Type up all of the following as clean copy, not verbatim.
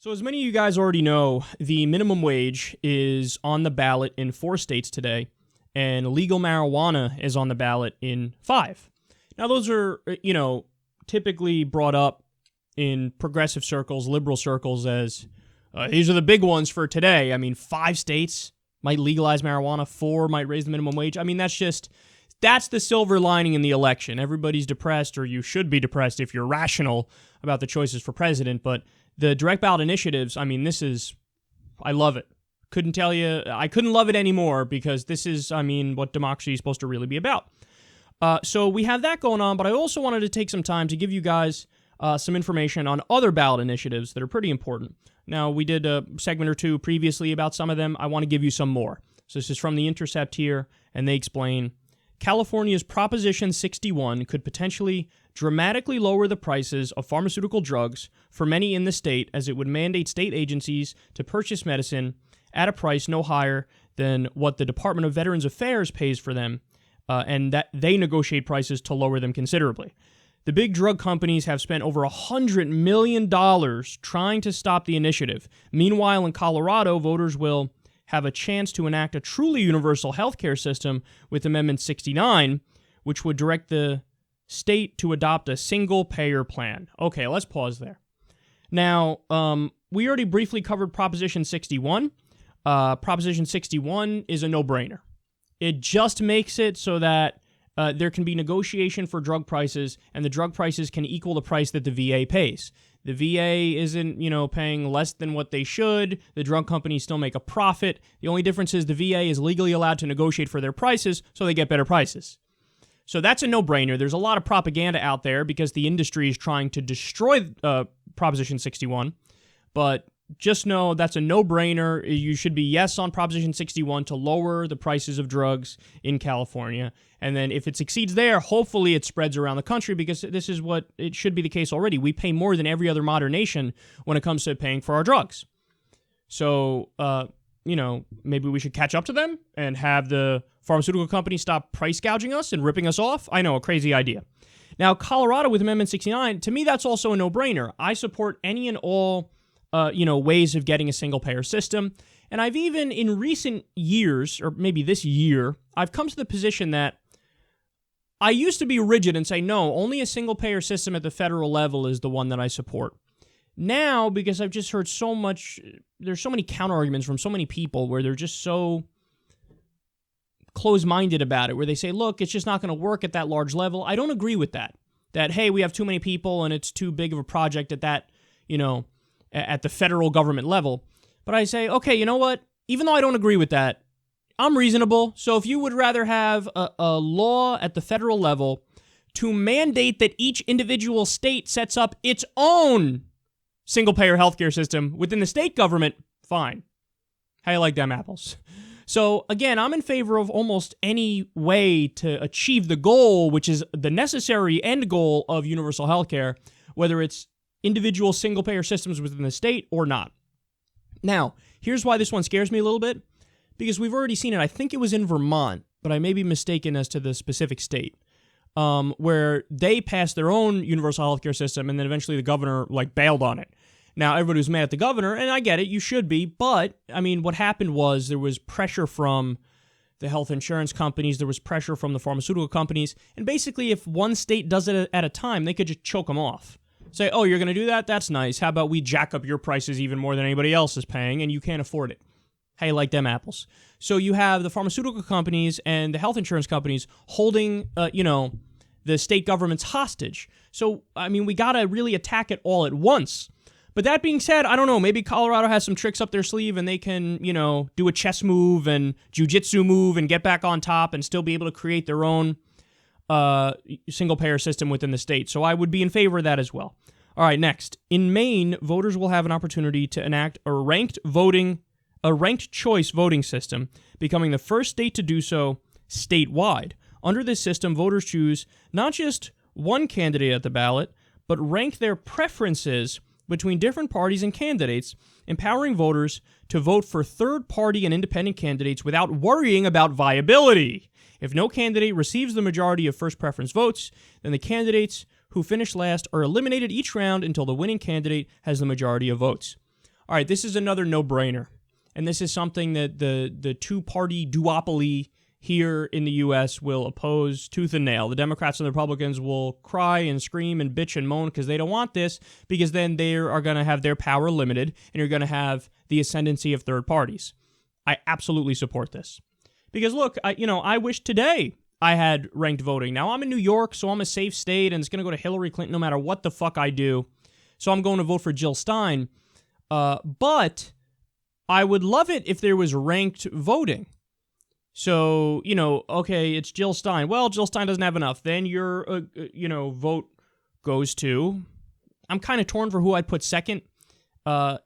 So as many of you guys already know, the minimum wage is on the ballot in 4 states today, and legal marijuana is on the ballot in 5. Now those are, typically brought up in progressive circles, liberal circles as, these are the big ones for today. I mean, 5 states might legalize marijuana, 4 might raise the minimum wage. I mean, that's the silver lining in the election. Everybody's depressed, or you should be depressed if you're rational about the choices for president, but the direct ballot initiatives, I mean, I love it. I couldn't love it anymore because this is, what democracy is supposed to really be about. So we have that going on, but I also wanted to take some time to give you guys some information on other ballot initiatives that are pretty important. Now, we did a segment or 2 previously about some of them. I want to give you some more. So this is from The Intercept here, and they explain, California's Proposition 61 could potentially dramatically lower the prices of pharmaceutical drugs for many in the state, as it would mandate state agencies to purchase medicine at a price no higher than what the Department of Veterans Affairs pays for them, and that they negotiate prices to lower them considerably. The big drug companies have spent over $100 million trying to stop the initiative. Meanwhile, in Colorado, voters will have a chance to enact a truly universal healthcare system with Amendment 69, which would direct the state to adopt a single-payer plan. Okay, let's pause there. Now, we already briefly covered Proposition 61. Proposition 61 is a no-brainer. It just makes it so that there can be negotiation for drug prices, and the drug prices can equal the price that the VA pays. The VA isn't, paying less than what they should. The drug companies still make a profit. The only difference is the VA is legally allowed to negotiate for their prices, so they get better prices. So that's a no-brainer. There's a lot of propaganda out there because the industry is trying to destroy Proposition 61, but just know that's a no-brainer. You should be yes on Proposition 61 to lower the prices of drugs in California. And then if it succeeds there, hopefully it spreads around the country, because this is what it should be the case already. We pay more than every other modern nation when it comes to paying for our drugs. So, maybe we should catch up to them and have the pharmaceutical companies stop price gouging us and ripping us off. I know, a crazy idea. Now, Colorado with Amendment 69, to me, that's also a no-brainer. I support any and all ways of getting a single-payer system. And I've even, in recent years, or maybe this year, I've come to the position that I used to be rigid and say, no, only a single-payer system at the federal level is the one that I support. Now, because I've just heard so much, there's so many counter-arguments from so many people where they're just so close-minded about it, where they say, look, it's just not going to work at that large level. I don't agree with that. That, hey, we have too many people and it's too big of a project at that, at the federal government level. But I say, okay, you know what? Even though I don't agree with that, I'm reasonable. So if you would rather have a law at the federal level to mandate that each individual state sets up its own single-payer healthcare system within the state government, fine. How you like them apples? So again, I'm in favor of almost any way to achieve the goal, which is the necessary end goal of universal healthcare, whether it's individual single-payer systems within the state or not. Now, here's why this one scares me a little bit, because we've already seen it. I think it was in Vermont, but I may be mistaken as to the specific state, where they passed their own universal healthcare system, and then eventually the governor, bailed on it. Now, everybody was mad at the governor, and I get it, you should be, but, what happened was there was pressure from the health insurance companies, there was pressure from the pharmaceutical companies, and basically if one state does it at a time, they could just choke them off. Say, oh, you're going to do that? That's nice. How about we jack up your prices even more than anybody else is paying, and you can't afford it? How you like them apples? So you have the pharmaceutical companies and the health insurance companies holding, the state governments hostage. So, we got to really attack it all at once. But that being said, I don't know, maybe Colorado has some tricks up their sleeve and they can, do a chess move and jujitsu move and get back on top and still be able to create their own single-payer system within the state. So I would be in favor of that as well. All right, next. In Maine, voters will have an opportunity to enact a ranked choice voting system, becoming the first state to do so statewide. Under this system, voters choose not just one candidate at the ballot, but rank their preferences between different parties and candidates, empowering voters to vote for third-party and independent candidates without worrying about viability. If no candidate receives the majority of first preference votes, then the candidates who finish last are eliminated each round until the winning candidate has the majority of votes. all right, this is another no-brainer. And this is something that the two-party duopoly here in the U.S. will oppose tooth and nail. The Democrats and the Republicans will cry and scream and bitch and moan because they don't want this, because then they are going to have their power limited and you're going to have the ascendancy of third parties. I absolutely support this. Because look, I wish today I had ranked voting. Now, I'm in New York, so I'm a safe state, and it's going to go to Hillary Clinton no matter what the fuck I do. So I'm going to vote for Jill Stein. But I would love it if there was ranked voting. So, okay, it's Jill Stein. Well, Jill Stein doesn't have enough. Then your, vote goes to... I'm kind of torn for who I'd put second.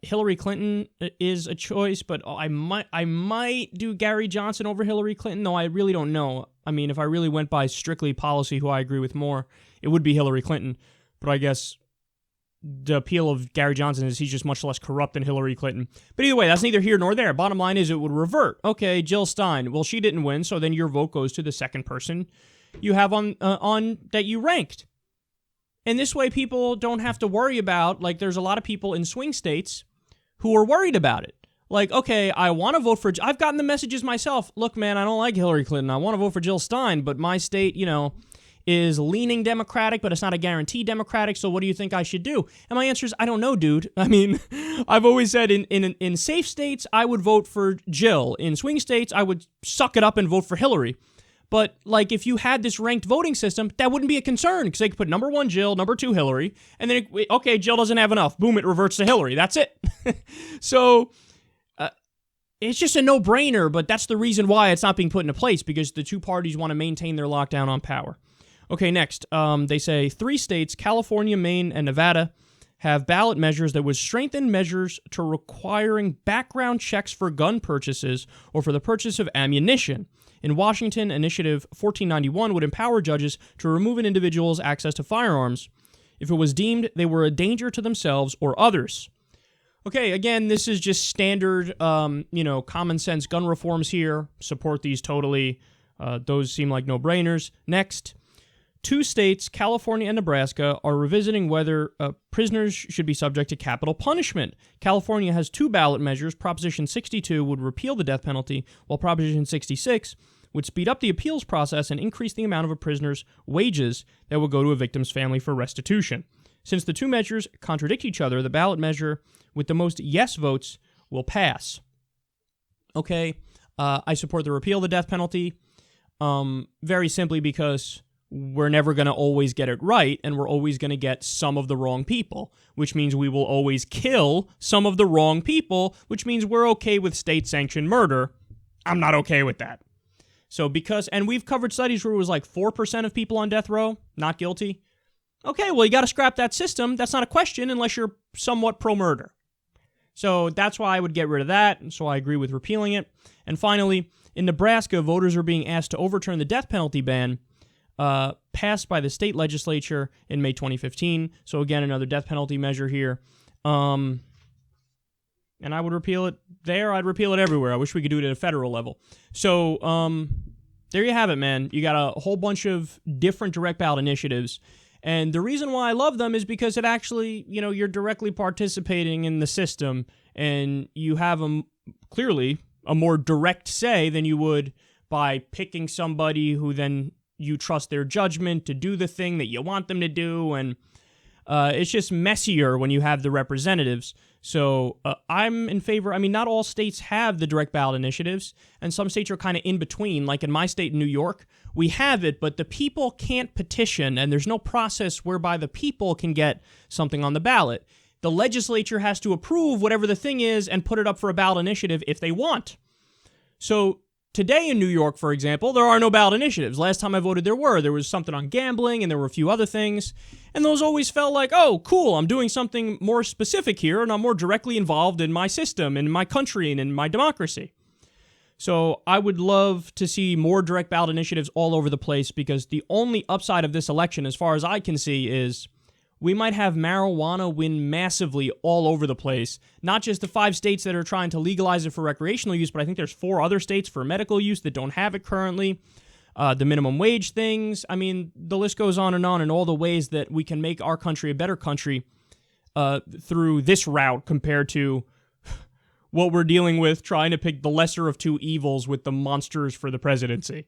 Hillary Clinton is a choice, but I might do Gary Johnson over Hillary Clinton, though I really don't know. I mean, if I really went by strictly policy, who I agree with more, it would be Hillary Clinton. But I guess the appeal of Gary Johnson is he's just much less corrupt than Hillary Clinton. But either way, that's neither here nor there. Bottom line is it would revert. Okay, Jill Stein. Well, she didn't win, so then your vote goes to the second person you have on that you ranked. And this way people don't have to worry about, like, there's a lot of people in swing states who are worried about it. Like, okay, I want to vote for... I've gotten the messages myself. Look, man, I don't like Hillary Clinton. I want to vote for Jill Stein, but my state, is leaning Democratic, but it's not a guarantee Democratic, so what do you think I should do? And my answer is, I don't know, dude. I mean, I've always said in safe states, I would vote for Jill. In swing states, I would suck it up and vote for Hillary. But, like, if you had this ranked voting system, that wouldn't be a concern, because they could put number 1 Jill, number 2 Hillary, and then, okay, Jill doesn't have enough. Boom, it reverts to Hillary. That's it. So, it's just a no-brainer, but that's the reason why it's not being put into place, because the two parties want to maintain their lockdown on power. Okay, next, they say 3 states, California, Maine, and Nevada, have ballot measures that would strengthen measures to requiring background checks for gun purchases or for the purchase of ammunition. In Washington, Initiative 1491 would empower judges to remove an individual's access to firearms if it was deemed they were a danger to themselves or others. Okay, again, this is just standard, common sense gun reforms here. Support these totally. Those seem like no-brainers. Next, 2 states, California and Nebraska, are revisiting whether prisoners should be subject to capital punishment. California has 2 ballot measures. Proposition 62 would repeal the death penalty, while Proposition 66 would speed up the appeals process and increase the amount of a prisoner's wages that would go to a victim's family for restitution. Since the 2 measures contradict each other, the ballot measure with the most yes votes will pass. Okay, I support the repeal of the death penalty, very simply because we're never going to always get it right, and we're always going to get some of the wrong people, which means we will always kill some of the wrong people, which means we're okay with state-sanctioned murder. I'm not okay with that. So and we've covered studies where it was like 4% of people on death row not guilty. Okay, well, you got to scrap that system. That's not a question unless you're somewhat pro-murder. So that's why I would get rid of that, and so I agree with repealing it. And finally, in Nebraska, voters are being asked to overturn the death penalty ban passed by the state legislature in May 2015. So again, another death penalty measure here. And I would repeal it there. I'd repeal it everywhere. I wish we could do it at a federal level. So there you have it, man. You got a whole bunch of different direct ballot initiatives. And the reason why I love them is because it actually, you're directly participating in the system, and you have clearly a more direct say than you would by picking somebody who then you trust their judgment to do the thing that you want them to do, and it's just messier when you have the representatives. So I'm in favor. I mean, not all states have the direct ballot initiatives, and some states are kind of in between. Like in my state, New York, we have it, but the people can't petition, and there's no process whereby the people can get something on the ballot. The legislature has to approve whatever the thing is and put it up for a ballot initiative if they want. So today in New York, for example, there are no ballot initiatives. Last time I voted, there was something on gambling, and there were a few other things. And those always felt like, oh, cool, I'm doing something more specific here, and I'm more directly involved in my system, and in my country, and in my democracy. So I would love to see more direct ballot initiatives all over the place, because the only upside of this election, as far as I can see, is we might have marijuana win massively all over the place. Not just the 5 states that are trying to legalize it for recreational use, but I think there's 4 other states for medical use that don't have it currently. The minimum wage things. I mean, the list goes on in all the ways that we can make our country a better country through this route compared to what we're dealing with, trying to pick the lesser of two evils with the monsters for the presidency.